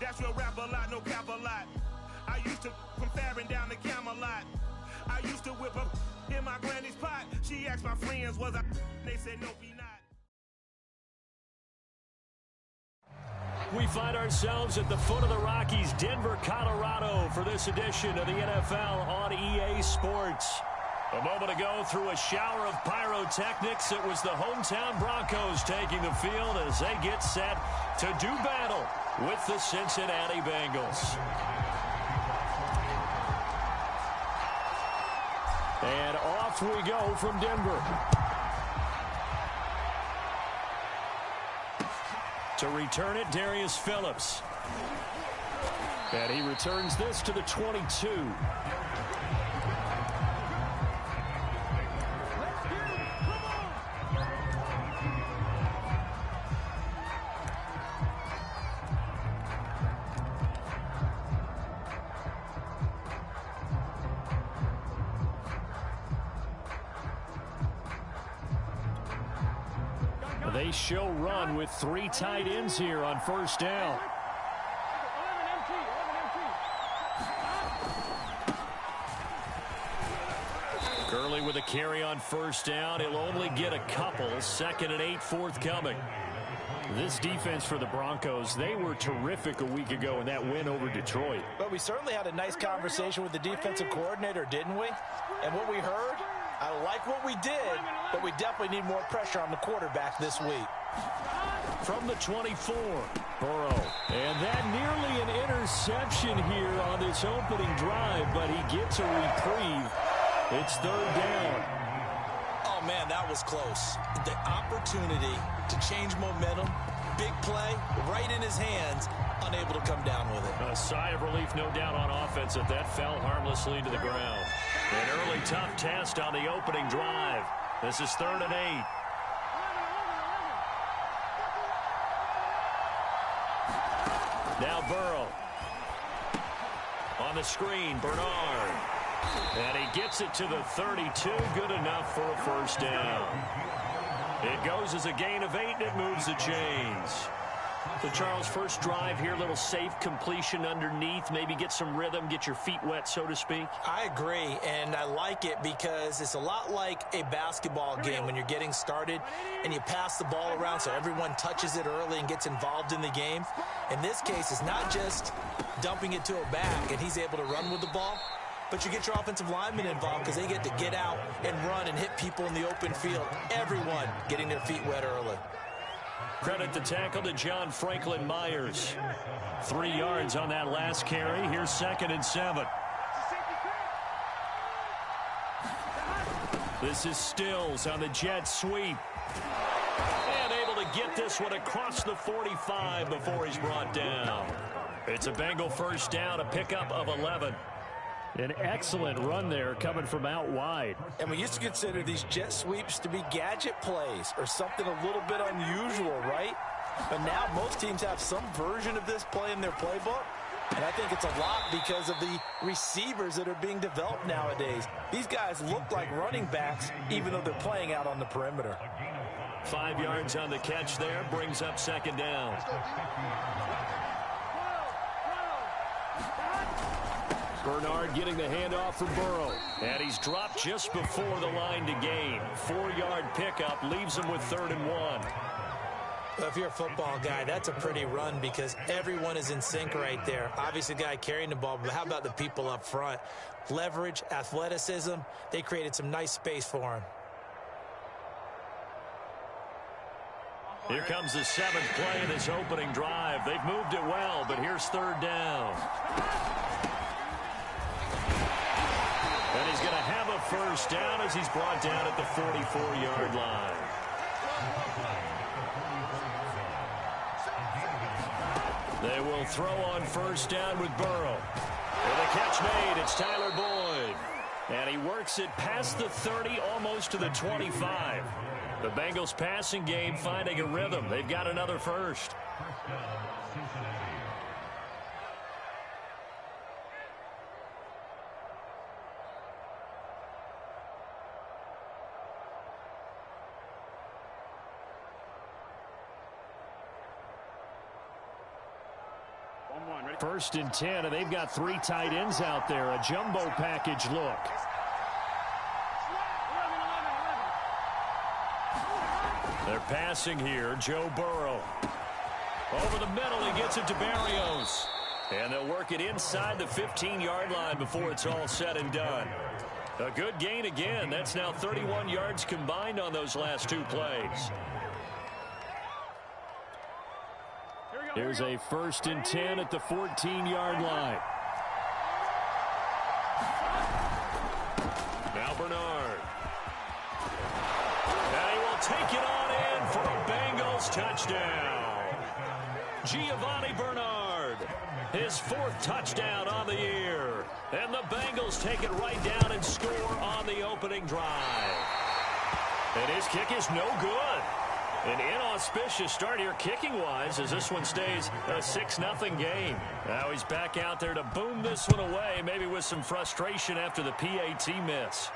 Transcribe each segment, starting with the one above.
That's real rap a lot, no cap a lot. I used to from Farron down to Camelot. I used to whip up in my granny's pot. She asked my friends, was I? They said, no, be not. We find ourselves at the foot of the Rockies, Denver, Colorado, for this edition of the NFL on EA Sports. A moment ago, through a shower of pyrotechnics, it was the hometown Broncos taking the field as they get set to do battle with the Cincinnati Bengals. And off we go from Denver. To return it, Darius Phillips. And he returns this to the 22. They show run with 3 tight ends here on first down. Gurley with a carry on first down. He'll only get a couple. 2nd and 8 forthcoming. This defense for the Broncos, they were terrific a week ago in that win over Detroit. But we certainly had a nice conversation with the defensive coordinator, didn't we? And what we heard, I like what we did, but we definitely need more pressure on the quarterback this week. From the 24, Burrow. And that nearly an interception here on this opening drive, but he gets a reprieve. It's 3rd down. Oh, man, that was close. The opportunity to change momentum, big play, right in his hands, unable to come down with it. A sigh of relief, no doubt, on offense that fell harmlessly to the ground. An early tough test on the opening drive. This is 3rd and 8. Now Burrow. On the screen, Bernard. And he gets it to the 32. Good enough for a first down. It goes as a gain of 8, and it moves the chains. So, Charles, first drive here, little safe completion underneath, maybe get some rhythm, get your feet wet, so to speak. I agree, and I like it because it's a lot like a basketball game when you're getting started and you pass the ball around so everyone touches it early and gets involved in the game. In this case, it's not just dumping it to a back and he's able to run with the ball, but you get your offensive linemen involved because they get to get out and run and hit people in the open field. Everyone getting their feet wet early. Credit the tackle to John Franklin Myers. 3 yards on that last carry. Here's 2nd and 7. This is Stills on the jet sweep. And able to get this one across the 45 before he's brought down. It's a Bengal first down, a pickup of 11. An excellent run there coming from out wide. And we used to consider these jet sweeps to be gadget plays or something a little bit unusual, right? But now most teams have some version of this play in their playbook. And I think it's a lot because of the receivers that are being developed nowadays. These guys look like running backs even though they're playing out on the perimeter. 5 yards on the catch there, brings up 2nd down. Bernard getting the handoff from Burrow. And he's dropped just before the line to gain. 4-yard pickup leaves him with 3rd and 1. Well, if you're a football guy, that's a pretty run because everyone is in sync right there. Obviously, the guy carrying the ball, but how about the people up front? Leverage, athleticism, they created some nice space for him. Here comes the 7th play of this opening drive. They've moved it well, but here's 3rd down. And he's going to have a first down as he's brought down at the 44-yard line. They will throw on first down with Burrow. With a catch made, it's Tyler Boyd. And he works it past the 30, almost to the 25. The Bengals passing game finding a rhythm. They've got another first. 1st and 10, and they've got 3 tight ends out there. A jumbo package look. They're passing here. Joe Burrow. Over the middle, he gets it to Barrios. And they'll work it inside the 15-yard line before it's all said and done. A good gain again. That's now 31 yards combined on those last 2 plays. Here's a 1st and 10 at the 14-yard line. Now Bernard. And he will take it on in for a Bengals touchdown. Giovanni Bernard, his 4th touchdown on the year. And the Bengals take it right down and score on the opening drive. And his kick is no good. An inauspicious start here kicking-wise as this one stays a 6-0 game. Now he's back out there to boom this one away, maybe with some frustration after the PAT miss.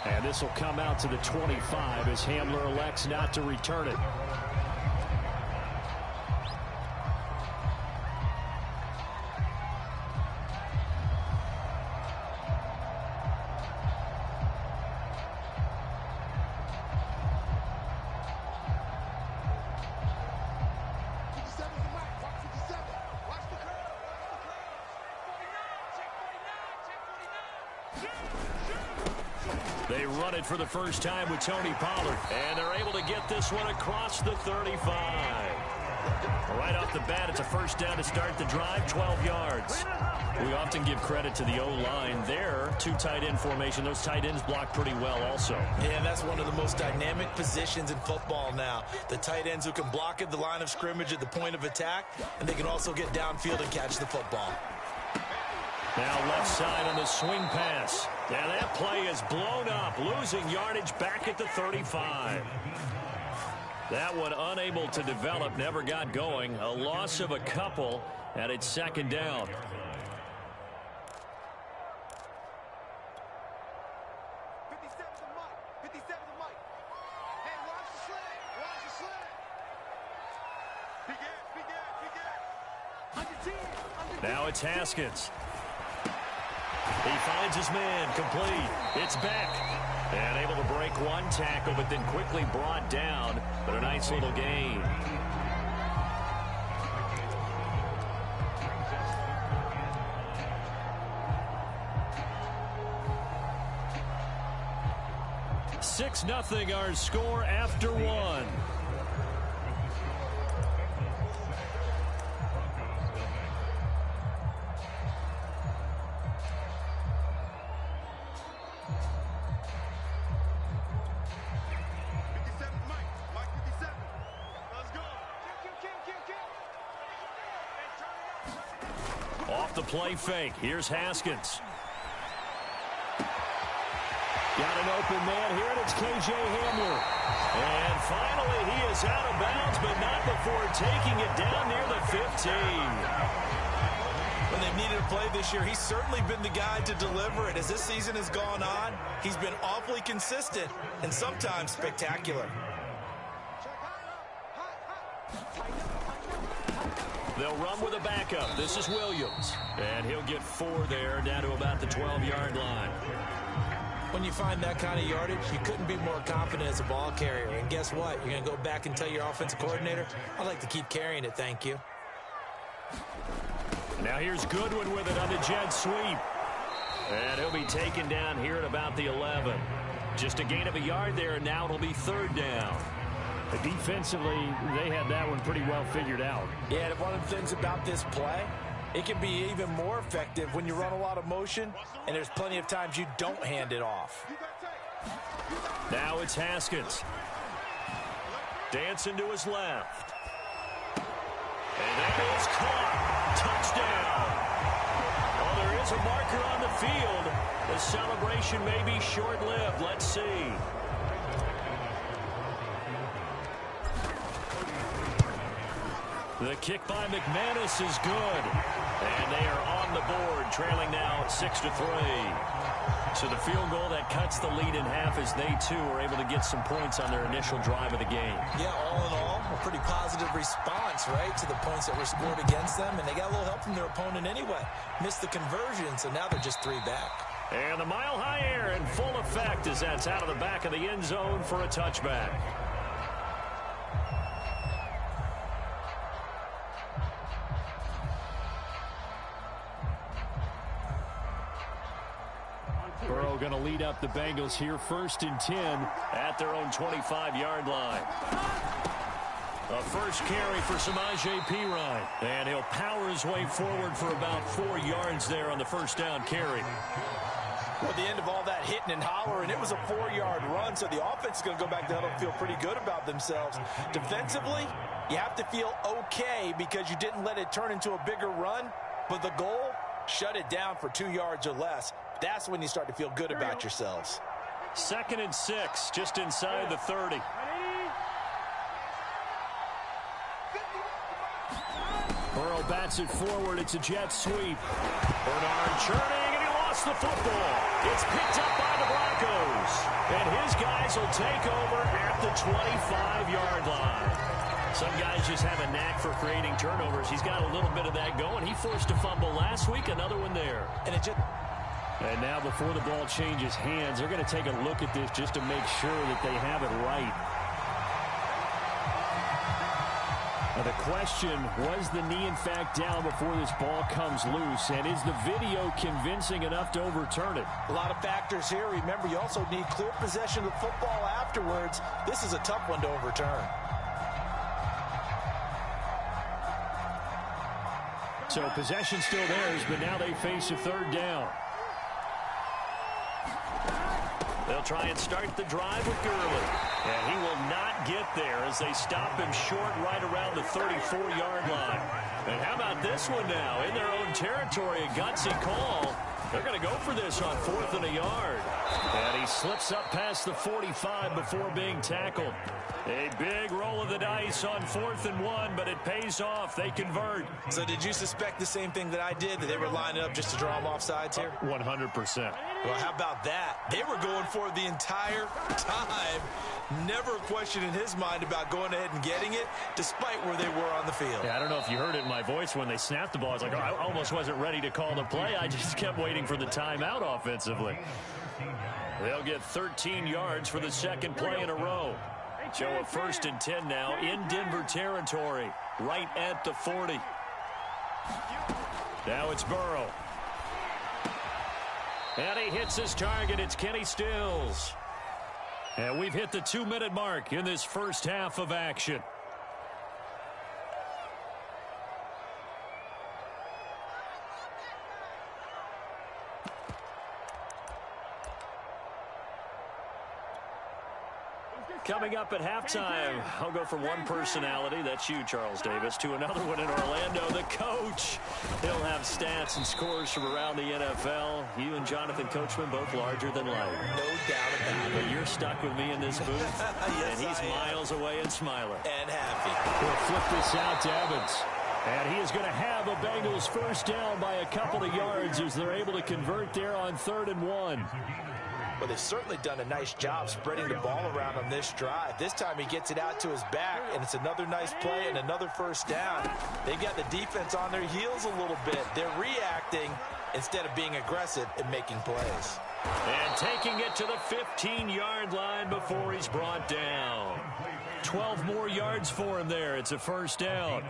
And this will come out to the 25 as Hamler elects not to return it. They run it for the first time with Tony Pollard, and they're able to get this one across the 35. Right off the bat, it's a 1st down to start the drive, 12 yards. We often give credit to the O-line there. 2 tight end formation. Those tight ends block pretty well also. Yeah, and that's one of the most dynamic positions in football now. The tight ends who can block at the line of scrimmage at the point of attack, and they can also get downfield and catch the football. Now left side on the swing pass. And that play is blown up, losing yardage back at the 35. That one unable to develop, never got going. A loss of a couple, and it's 2nd down. Now it's Haskins. He finds his man, complete. It's Beck. And able to break 1 tackle, but then quickly brought down. But a nice little gain. Six 0 our score after 1. Off the play fake. Here's Haskins. Got an open man here, and it's K.J. Hamler. And finally, he is out of bounds, but not before taking it down near the 15. When they've needed a play this year, he's certainly been the guy to deliver it. As this season has gone on, he's been awfully consistent and sometimes spectacular. They'll run with a backup. This is Williams. And he'll get 4 there, down to about the 12-yard line. When you find that kind of yardage, you couldn't be more confident as a ball carrier. And guess what? You're going to go back and tell your offensive coordinator, I'd like to keep carrying it, thank you. Now here's Goodwin with it on the jet sweep. And he'll be taken down here at about the 11. Just a gain of a yard there, and now it'll be 3rd down. Defensively, they had that one pretty well figured out. Yeah, and one of the things about this play, it can be even more effective when you run a lot of motion, and there's plenty of times you don't hand it off. Now it's Haskins. Dancing to his left. And that is caught. Touchdown. Well, there is a marker on the field. The celebration may be short-lived. Let's see. The kick by McManus is good. And they are on the board, trailing now 6-3. So the field goal that cuts the lead in half as they, too, are able to get some points on their initial drive of the game. Yeah, all in all, a pretty positive response, right, to the points that were scored against them. And they got a little help from their opponent anyway. Missed the conversion, so now they're just 3 back. And the mile-high air in full effect as that's out of the back of the end zone for a touchback. Burrow going to lead up the Bengals here, 1st and 10 at their own 25-yard line. A first carry for Samaje Perine. And he'll power his way forward for about 4 yards there on the first down carry. Well, at the end of all that hitting and hollering, it was a 4-yard run, so the offense is going to go back to huddle and feel pretty good about themselves. Defensively, you have to feel okay because you didn't let it turn into a bigger run, but the goal, shut it down for 2 yards or less. That's when you start to feel good about yourselves. 2nd and 6, just inside the 30. Burrow bats it forward. It's a jet sweep. Bernard churning, and he lost the football. It's picked up by the Broncos. And his guys will take over at the 25-yard line. Some guys just have a knack for creating turnovers. He's got a little bit of that going. He forced a fumble last week, another one there. And now before the ball changes hands, they're going to take a look at this just to make sure that they have it right. Now the question, was the knee in fact down before this ball comes loose? And is the video convincing enough to overturn it? A lot of factors here. Remember, you also need clear possession of the football afterwards. This is a tough one to overturn. So possession still theirs, but now they face a 3rd down. They'll try and start the drive with Gurley. And he will not get there as they stop him short right around the 34-yard line. And how about this one now? In their own territory, a gutsy call. They're going to go for this on 4th and a yard. And he slips up past the 45 before being tackled. A big roll of the dice on 4th and 1, but it pays off. They convert. So did you suspect the same thing that I did, that they were lining up just to draw them off sides here? 100%. Well, how about that? They were going for it the entire time. Never a question in his mind about going ahead and getting it, despite where they were on the field. Yeah, I don't know if you heard it in my voice when they snapped the ball. I was like, oh, I almost wasn't ready to call the play. I just kept waiting for the timeout offensively. They'll get 13 yards for the 2nd play in a row. So a 1st and 10 now in Denver territory, right at the 40. Now it's Burrow. And he hits his target. It's Kenny Stills. And we've hit the 2-minute mark in this first half of action. Coming up at halftime, I'll go from one personality, that's you, Charles Davis, to another one in Orlando, the coach. He'll have stats and scores from around the NFL. You and Jonathan Coachman both larger than life. No doubt about it. But you're stuck with me in this booth, yes, and he's miles away and smiling. And happy. We'll flip this out to Evans. And he is going to have a Bengals first down by a couple of yards as they're able to convert there on 3rd and 1. Well, they've certainly done a nice job spreading the ball around on this drive. This time he gets it out to his back, and it's another nice play and another first down. They've got the defense on their heels a little bit. They're reacting instead of being aggressive and making plays. And taking it to the 15-yard line before he's brought down. 12 more yards for him there. It's a first down.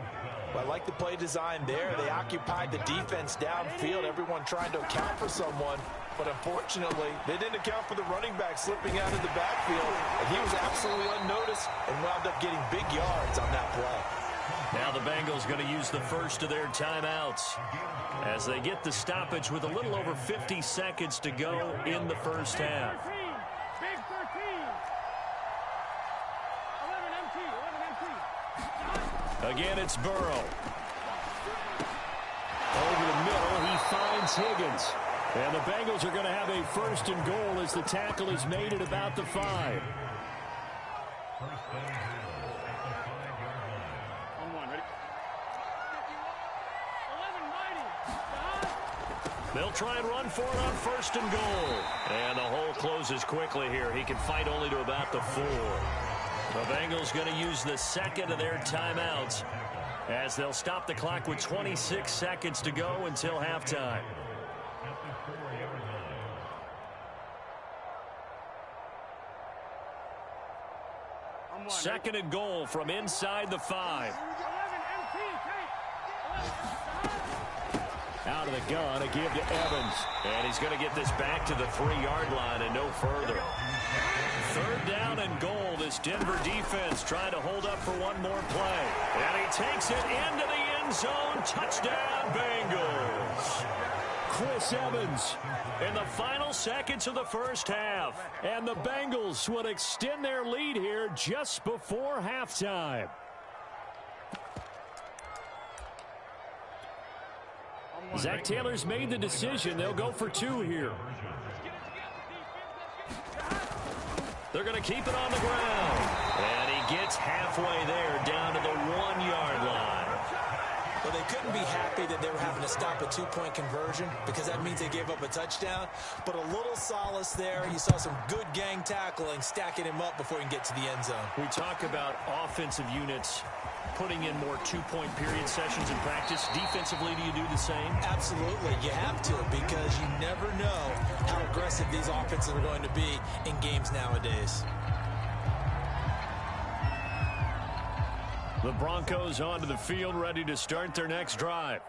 Well, I like the play design there. They occupied the defense downfield, everyone trying to account for someone. But unfortunately, they didn't account for the running back slipping out of the backfield. And he was absolutely unnoticed and wound up getting big yards on that play. Now the Bengals going to use the first of their timeouts as they get the stoppage with a little over 50 seconds to go in the first half. Big 13. 11 empty. Again, it's Burrow. Over the middle, he finds Higgins. And the Bengals are going to have a first and goal as the tackle is made at about the 5. They'll try and run for it on 1st and goal. And the hole closes quickly here. He can fight only to about the 4. The Bengals going to use the second of their timeouts as they'll stop the clock with 26 seconds to go until halftime. Second and goal from inside the 5. Out of the gun, a give to Evans. And he's going to get this back to the 3-yard line and no further. 3rd down and goal. This Denver defense trying to hold up for one more play. And he takes it into the end zone. Touchdown, Bengals. Chris Evans in the final seconds of the first half. And the Bengals would extend their lead here just before halftime. Zach Taylor's made the decision. They'll go for 2 here. They're going to keep it on the ground. And he gets halfway there down to the 1-yard line. Well, they couldn't be happy that they were having to stop a 2-point conversion because that means they gave up a touchdown. But a little solace there. You saw some good gang tackling, stacking him up before he can get to the end zone. We talk about offensive units putting in more 2-point period sessions in practice. Defensively, do you do the same? Absolutely. You have to because you never know how aggressive these offenses are going to be in games nowadays. The Broncos onto the field, ready to start their next drive.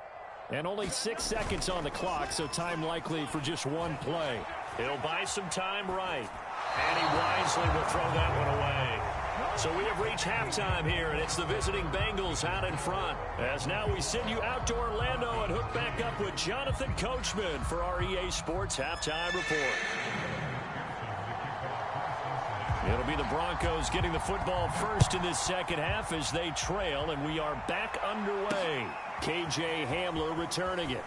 And only 6 seconds on the clock, so time likely for just one play. He'll buy some time right. And he wisely will throw that one away. So we have reached halftime here, and it's the visiting Bengals out in front. As now we send you out to Orlando and hook back up with Jonathan Coachman for our EA Sports Halftime Report. It'll be the Broncos getting the football first in this second half as they trail, and we are back underway. KJ Hamler returning it.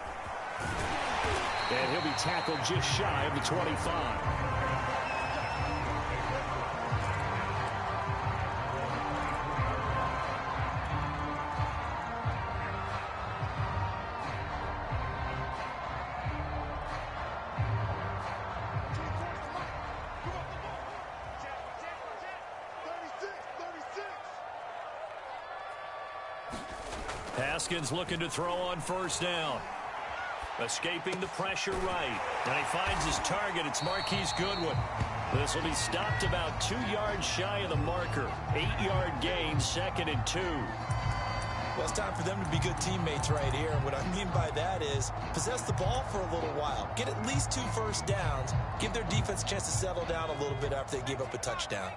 And he'll be tackled just shy of the 25. Haskins looking to throw on 1st down. Escaping the pressure right. And he finds his target. It's Marquise Goodwin. This will be stopped about 2 yards shy of the marker. 8-yard gain, 2nd and 2. Well, it's time for them to be good teammates right here. What I mean by that is possess the ball for a little while. Get at least 2 first downs. Give their defense a chance to settle down a little bit after they give up a touchdown.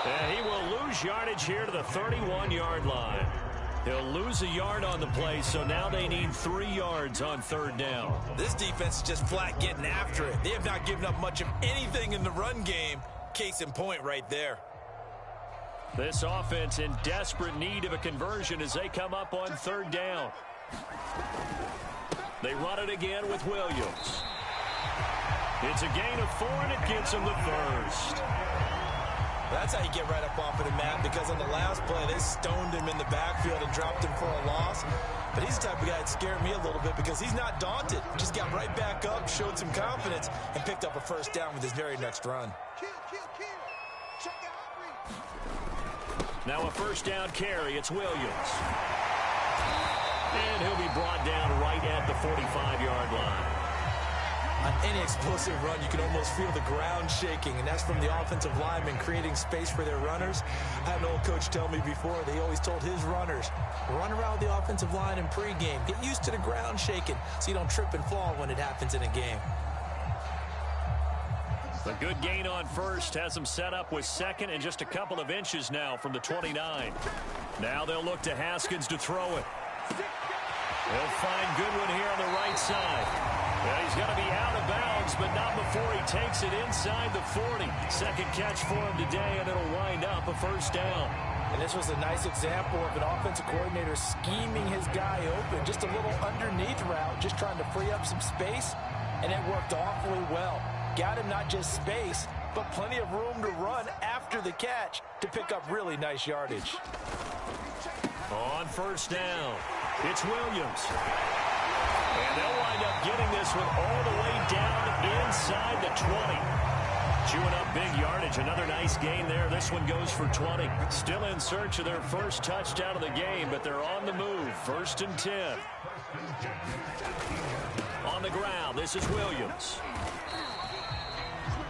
And he will lose yardage here to the 31-yard line. He'll lose a yard on the play, so now they need 3 yards on 3rd down. This defense is just flat getting after it. They have not given up much of anything in the run game. Case in point right there. This offense in desperate need of a conversion as they come up on 3rd down. They run it again with Williams. It's a gain of 4, and it gets him the first. That's how you get right up off of the mat, because on the last play, they stoned him in the backfield and dropped him for a loss. But he's the type of guy that scared me a little bit because he's not daunted. Just got right back up, showed some confidence, and picked up a 1st down with his very next run. Now a 1st down carry. It's Williams. And he'll be brought down right at the 45-yard line. On any explosive run, you can almost feel the ground shaking, and that's from the offensive linemen creating space for their runners. I had an old coach tell me before, they always told his runners, run around the offensive line in pregame. Get used to the ground shaking so you don't trip and fall when it happens in a game. The good gain on 1st has them set up with 2nd and just a couple of inches now from the 29. Now they'll look to Haskins to throw it. They'll find Goodwin here on the right side. Well, he's going to be out of bounds, but not before he takes it inside the 40. 2nd catch for him today, and it'll wind up a 1st down. And this was a nice example of an offensive coordinator scheming his guy open. Just a little underneath route, just trying to free up some space, and it worked awfully well. got him not just space, but plenty of room to run after the catch to pick up really nice yardage. On first down, it's Williams. And they'll wind up getting this one all the way down inside the 20. Chewing up big yardage. Another nice gain there. This one goes for 20. Still in search of their first touchdown of the game, but they're on the move. 1st and 10. On the ground, this is Williams.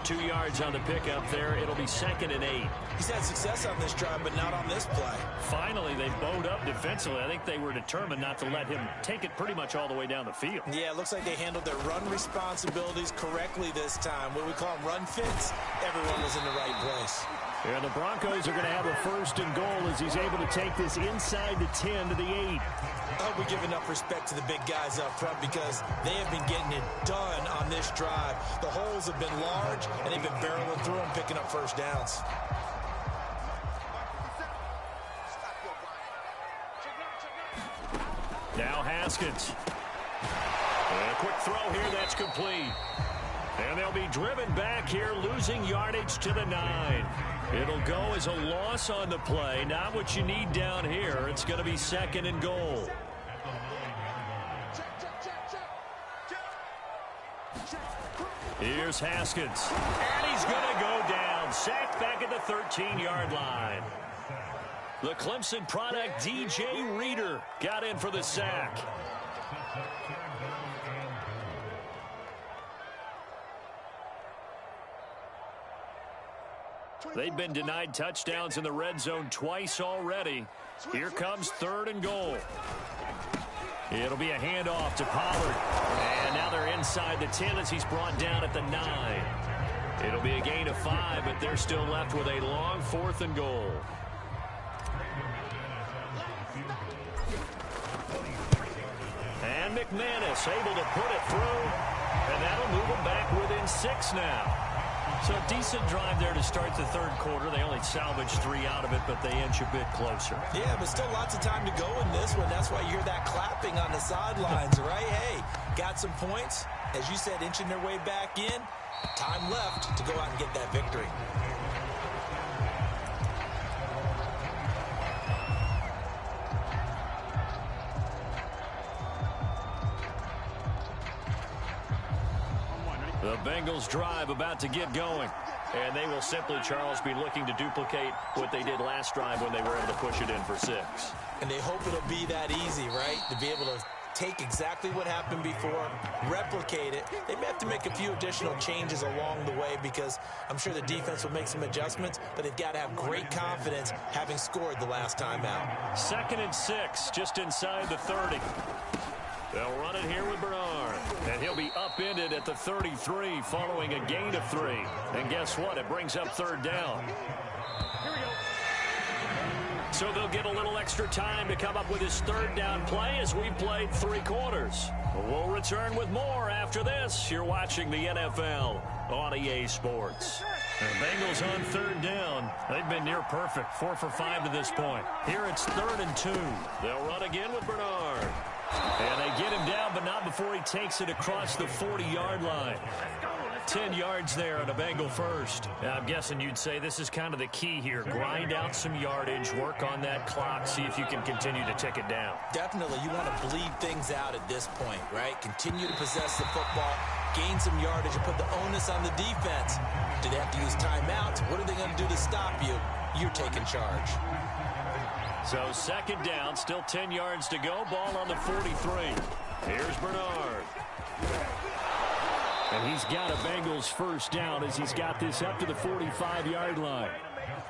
2 yards on the pickup there. It'll be 2nd and 8. He's had success on this drive, but not on this play. Finally, they bowed up defensively. I think they were determined not to let him take it pretty much all the way down the field. Yeah, it looks like they handled their run responsibilities correctly this time. What we call them run fits, everyone was in the right place. And the Broncos are going to have a 1st and goal as he's able to take this inside the 10 to the 8. I hope we give enough respect to the big guys up front because they have been getting it done on this drive. The holes have been large, and they've been barreling through them, picking up first downs. Now Haskins. And a quick throw here, that's complete. And they'll be driven back here, losing yardage to the 9. It'll go as a loss on the play. Not what you need down here. It's going to be 2nd and goal. Here's Haskins. And he's going to go down. Sacked back at the 13-yard line. The Clemson product, DJ Reader, got in for the sack. They've been denied touchdowns in the red zone twice already. Here comes 3rd and goal. It'll be a handoff to Pollard. And now they're inside the 10 as he's brought down at the 9. It'll be a gain of 5, but they're still left with a long 4th and goal. And McManus able to put it through. And that'll move them back within 6 now. So a decent drive there to start the 3rd quarter. They only salvaged 3 out of it, but they inch a bit closer. Yeah, but still lots of time to go in this one. That's why you hear that clapping on the sidelines, right? Hey, got some points. As you said, inching their way back in. Time left to go out and get that victory. The Bengals drive about to get going. And they will simply, Charles, be looking to duplicate what they did last drive when they were able to push it in for 6. And they hope it'll be that easy, right? To be able to take exactly what happened before, replicate it. They may have to make a few additional changes along the way because I'm sure the defense will make some adjustments, but they've got to have great confidence having scored the last time out. 2nd and 6, just inside the 30. They'll run it here with Bernard. And he'll be upended at the 33 following a gain of 3. And guess what? It brings up 3rd down. So they'll get a little extra time to come up with his 3rd down play as we've played 3 quarters. We'll return with more after this. You're watching the NFL on EA Sports. The Bengals on 3rd down. They've been near perfect, 4 for 5 to this point. Here it's 3rd and 2. They'll run again with Bernard. And they get him down, but not before he takes it across the 40-yard line. 10 yards there on a Bengal first. Now, I'm guessing you'd say this is kind of the key here. Grind out some yardage, work on that clock, see if you can continue to tick it down. Definitely. You want to bleed things out at this point, right? Continue to possess the football, gain some yardage, and put the onus on the defense. Do they have to use timeouts? What are they going to do to stop you? You're taking charge. So 2nd down, still 10 yards to go. Ball on the 43. Here's Bernard. And he's got a Bengals 1st down as he's got this up to the 45-yard line.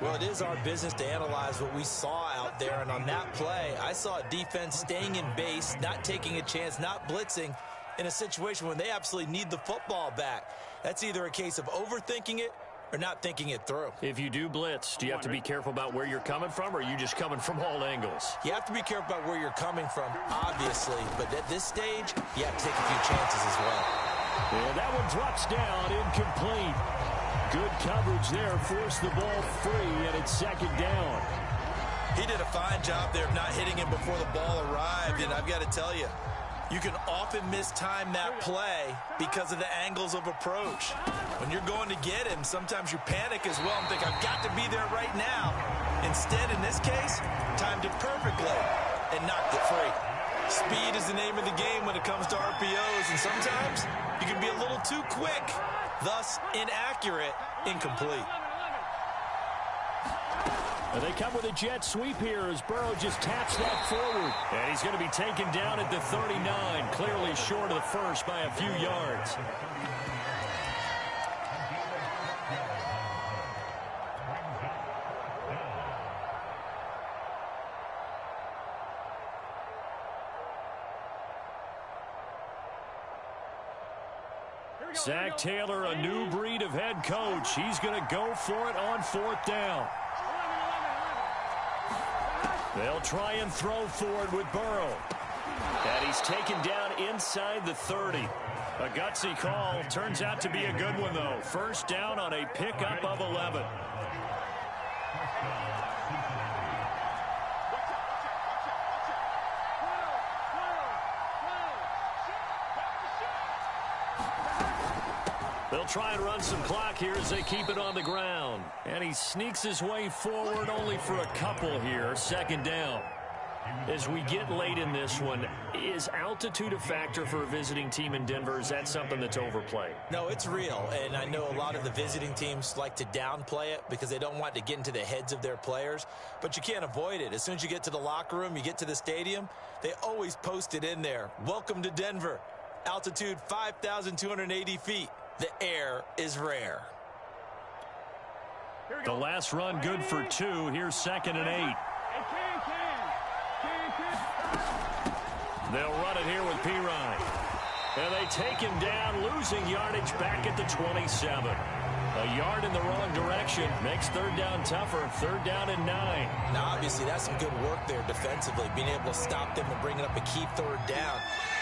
Well, it is our business to analyze what we saw out there. And on that play, I saw a defense staying in base, not taking a chance, not blitzing in a situation when they absolutely need the football back. That's either a case of overthinking it or not thinking it through. If you do blitz, do you have to be careful about where you're coming from, or are you just coming from all angles? You have to be careful about where you're coming from, obviously. But at this stage, you have to take a few chances as well. And that one drops down, incomplete. Good coverage there, forced the ball free, and it's 2nd down. He did a fine job there of not hitting him before the ball arrived, and I've got to tell you, You can often mistime that play because of the angles of approach. When you're going to get him, sometimes you panic as well and think, I've got to be there right now. Instead, in this case, timed it perfectly and knocked it free. Speed is the name of the game when it comes to RPOs, and sometimes you can be a little too quick, thus inaccurate, incomplete. And they come with a jet sweep here as Burrow just taps that forward. And he's going to be taken down at the 39, clearly short of the first by a few yards. Zach Taylor, a new breed of head coach. He's going to go for it on 4th down. They'll try and throw forward with Burrow. And he's taken down inside the 30. A gutsy call. Turns out to be a good one, though. First down on a pickup of 11. They'll try and run some clock here as they keep it on the ground. And he sneaks his way forward only for a couple here. 2nd down. As we get late in this one, is altitude a factor for a visiting team in Denver? Is that something that's overplayed? No, it's real. And I know a lot of the visiting teams like to downplay it because they don't want to get into the heads of their players. But you can't avoid it. As soon as you get to the locker room, you get to the stadium, they always post it in there. Welcome to Denver. Altitude 5,280 feet. The air is rare. The last run good for 2. Here's 2nd and 8. They'll run it here with Pirine. And they take him down, losing yardage back at the 27. A yard in the wrong direction makes 3rd down tougher. 3rd down and 9. Now, obviously, that's some good work there defensively, being able to stop them and bringing up a key 3rd down.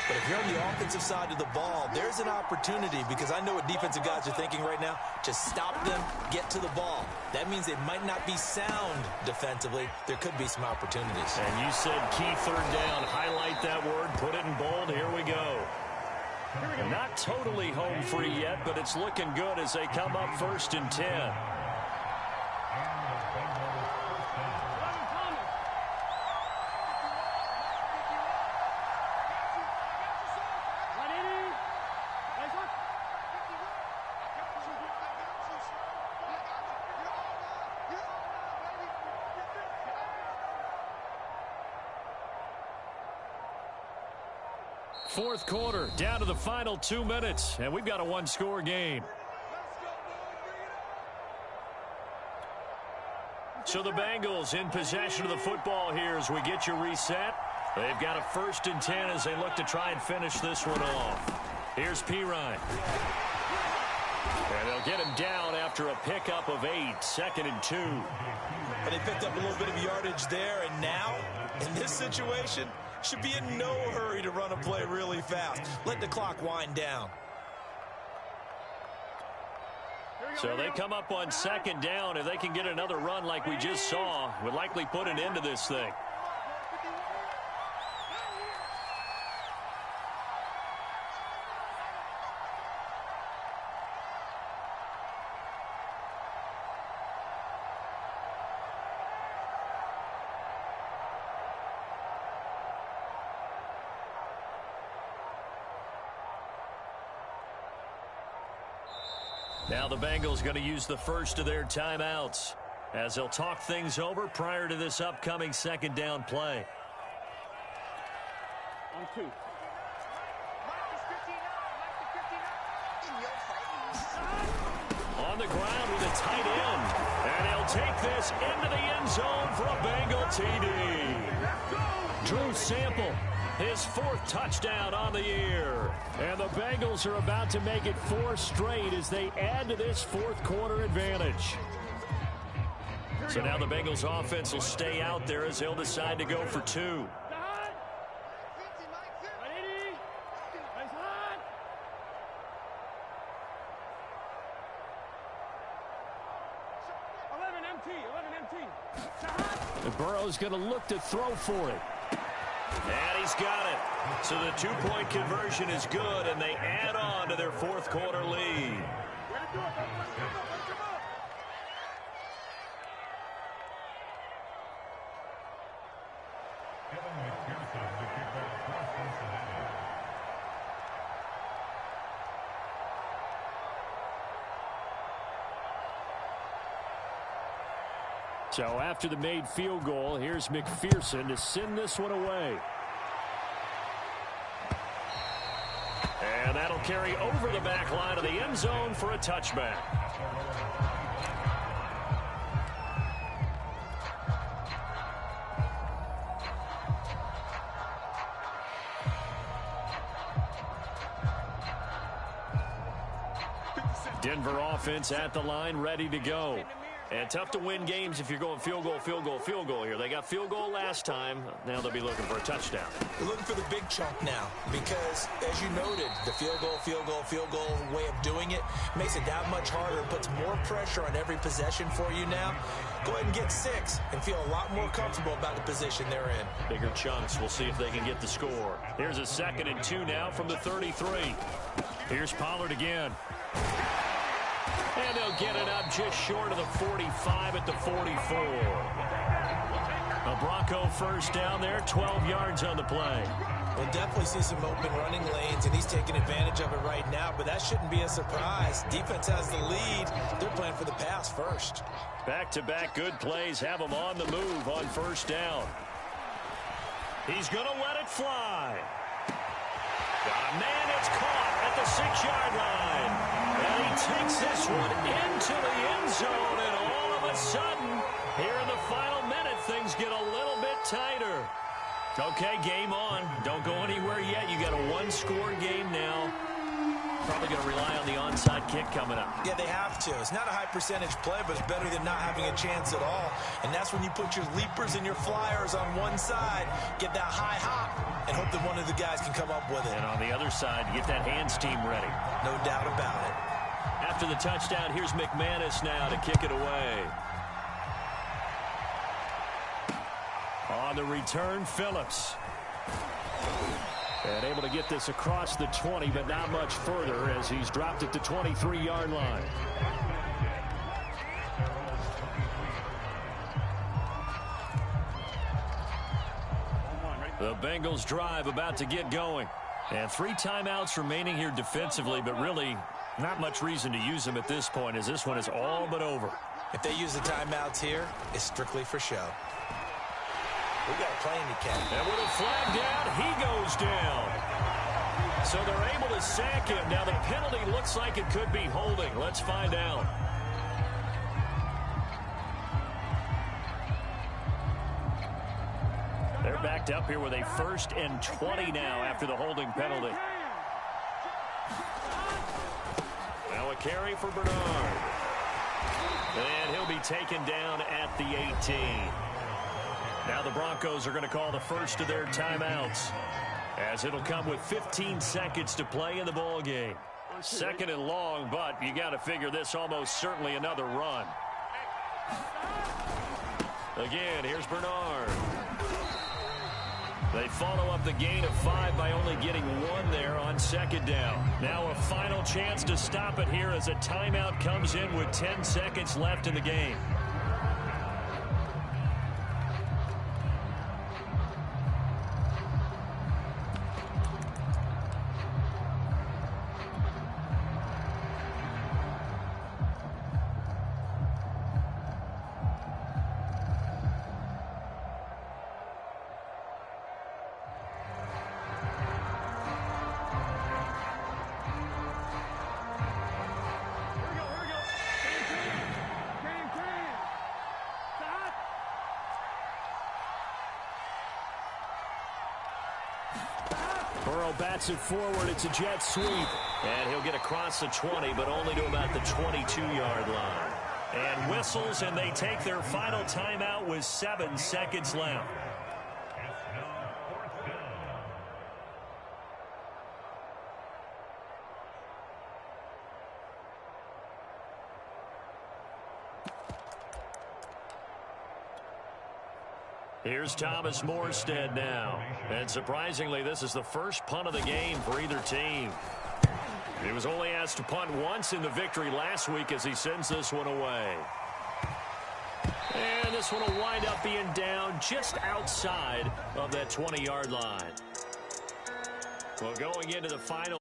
But if you're on the offensive side of the ball, there's an opportunity, because I know what defensive guys are thinking right now. Just stop them, get to the ball. That means they might not be sound defensively. There could be some opportunities. And you said key 3rd down. Highlight that word, put it in bold. Here we go. Not totally home free yet, but it's looking good as they come up 1st and 10. Fourth quarter, down to the final 2 minutes, and we've got a 1-score game. So the Bengals in possession of the football here as we get you reset. They've got a 1st and 10 as they look to try and finish this one off. Here's Pirine. And they'll get him down after a pickup of 8, 2nd and 2. And they picked up a little bit of yardage there, and now, in this situation, should be in no hurry to run a play really fast. Let the clock wind down. So they come up on 2nd down. If they can get another run like we just saw, would likely put an end to this thing. Now the Bengals going to use the first of their timeouts as they'll talk things over prior to this upcoming 2nd down play. On 2. On the ground with a tight end. And he'll take this into the end zone for a Bengal TD. Drew Sample, his 4th touchdown on the year. And the Bengals are about to make it 4 straight as they add to this 4th quarter advantage. So now the Bengals offense will stay out there as they'll decide to go for 2. And Burrow's going to look to throw for it. And he's got it. So the two-point conversion is good, and they add on to their fourth quarter lead. So after the made field goal, here's McPherson to send this one away. And that'll carry over the back line of the end zone for a touchback. Denver offense at the line, ready to go. And tough to win games if you're going field goal, field goal, field goal here. They got field goal last time. Now they'll be looking for a touchdown. They're looking for the big chunk now because, as you noted, the field goal way of doing it makes it that much harder. It puts more pressure on every possession for you now. Go ahead and get 6 and feel a lot more comfortable about the position they're in. Bigger chunks. We'll see if they can get the score. Here's a 2nd and 2 now from the 33. Here's Pollard again. And they'll get it up just short of the 45 at the 44. A Bronco first down there, 12 yards on the play. We'll definitely see some open running lanes, and he's taking advantage of it right now, but that shouldn't be a surprise. Defense has the lead. They're playing for the pass first. Back-to-back good plays have him on the move on first down. He's going to let it fly. Man, it's caught at the 6-yard line. And he takes this one into the end zone, and all of a sudden, here in the final minute, things get a little bit tighter. Okay, game on. Don't go anywhere yet. You got a one-score game now. Probably going to rely on the onside kick coming up. Yeah, they have to. It's not a high-percentage play, but it's better than not having a chance at all. And that's when you put your leapers and your flyers on one side, get that high hop, and hope that one of the guys can come up with it. And on the other side, get that hands team ready. No doubt about it. After the touchdown, here's McManus now to kick it away. On the return, Phillips. And able to get this across the 20, but not much further as he's dropped it to 23-yard line. The Bengals drive about to get going. And 3 timeouts remaining here defensively, but really not much reason to use them at this point as this one is all but over. If they use the timeouts here, it's strictly for show. We got a play in the cap. And with a flag down, he goes down. So they're able to sack him. Now the penalty looks like it could be holding. Let's find out. They're backed up here with a 1st and 20 now after the holding penalty. Now a carry for Bernard. And he'll be taken down at the 18. Now the Broncos are going to call the first of their timeouts, as it'll come with 15 seconds to play in the ball game. 2nd and long, but you got to figure this almost certainly another run. Again, here's Bernard. They follow up the gain of 5 by only getting 1 there on 2nd down. Now a final chance to stop it here as a timeout comes in with 10 seconds left in the game. Burrow bats it forward. It's a jet sweep. And he'll get across the 20, but only to about the 22-yard line. And whistles, and they take their final timeout with 7 seconds left. Here's Thomas Morstead now. And surprisingly, this is the first punt of the game for either team. He was only asked to punt once in the victory last week as he sends this one away. And this one will wind up being down just outside of that 20-yard line. Well, going into the final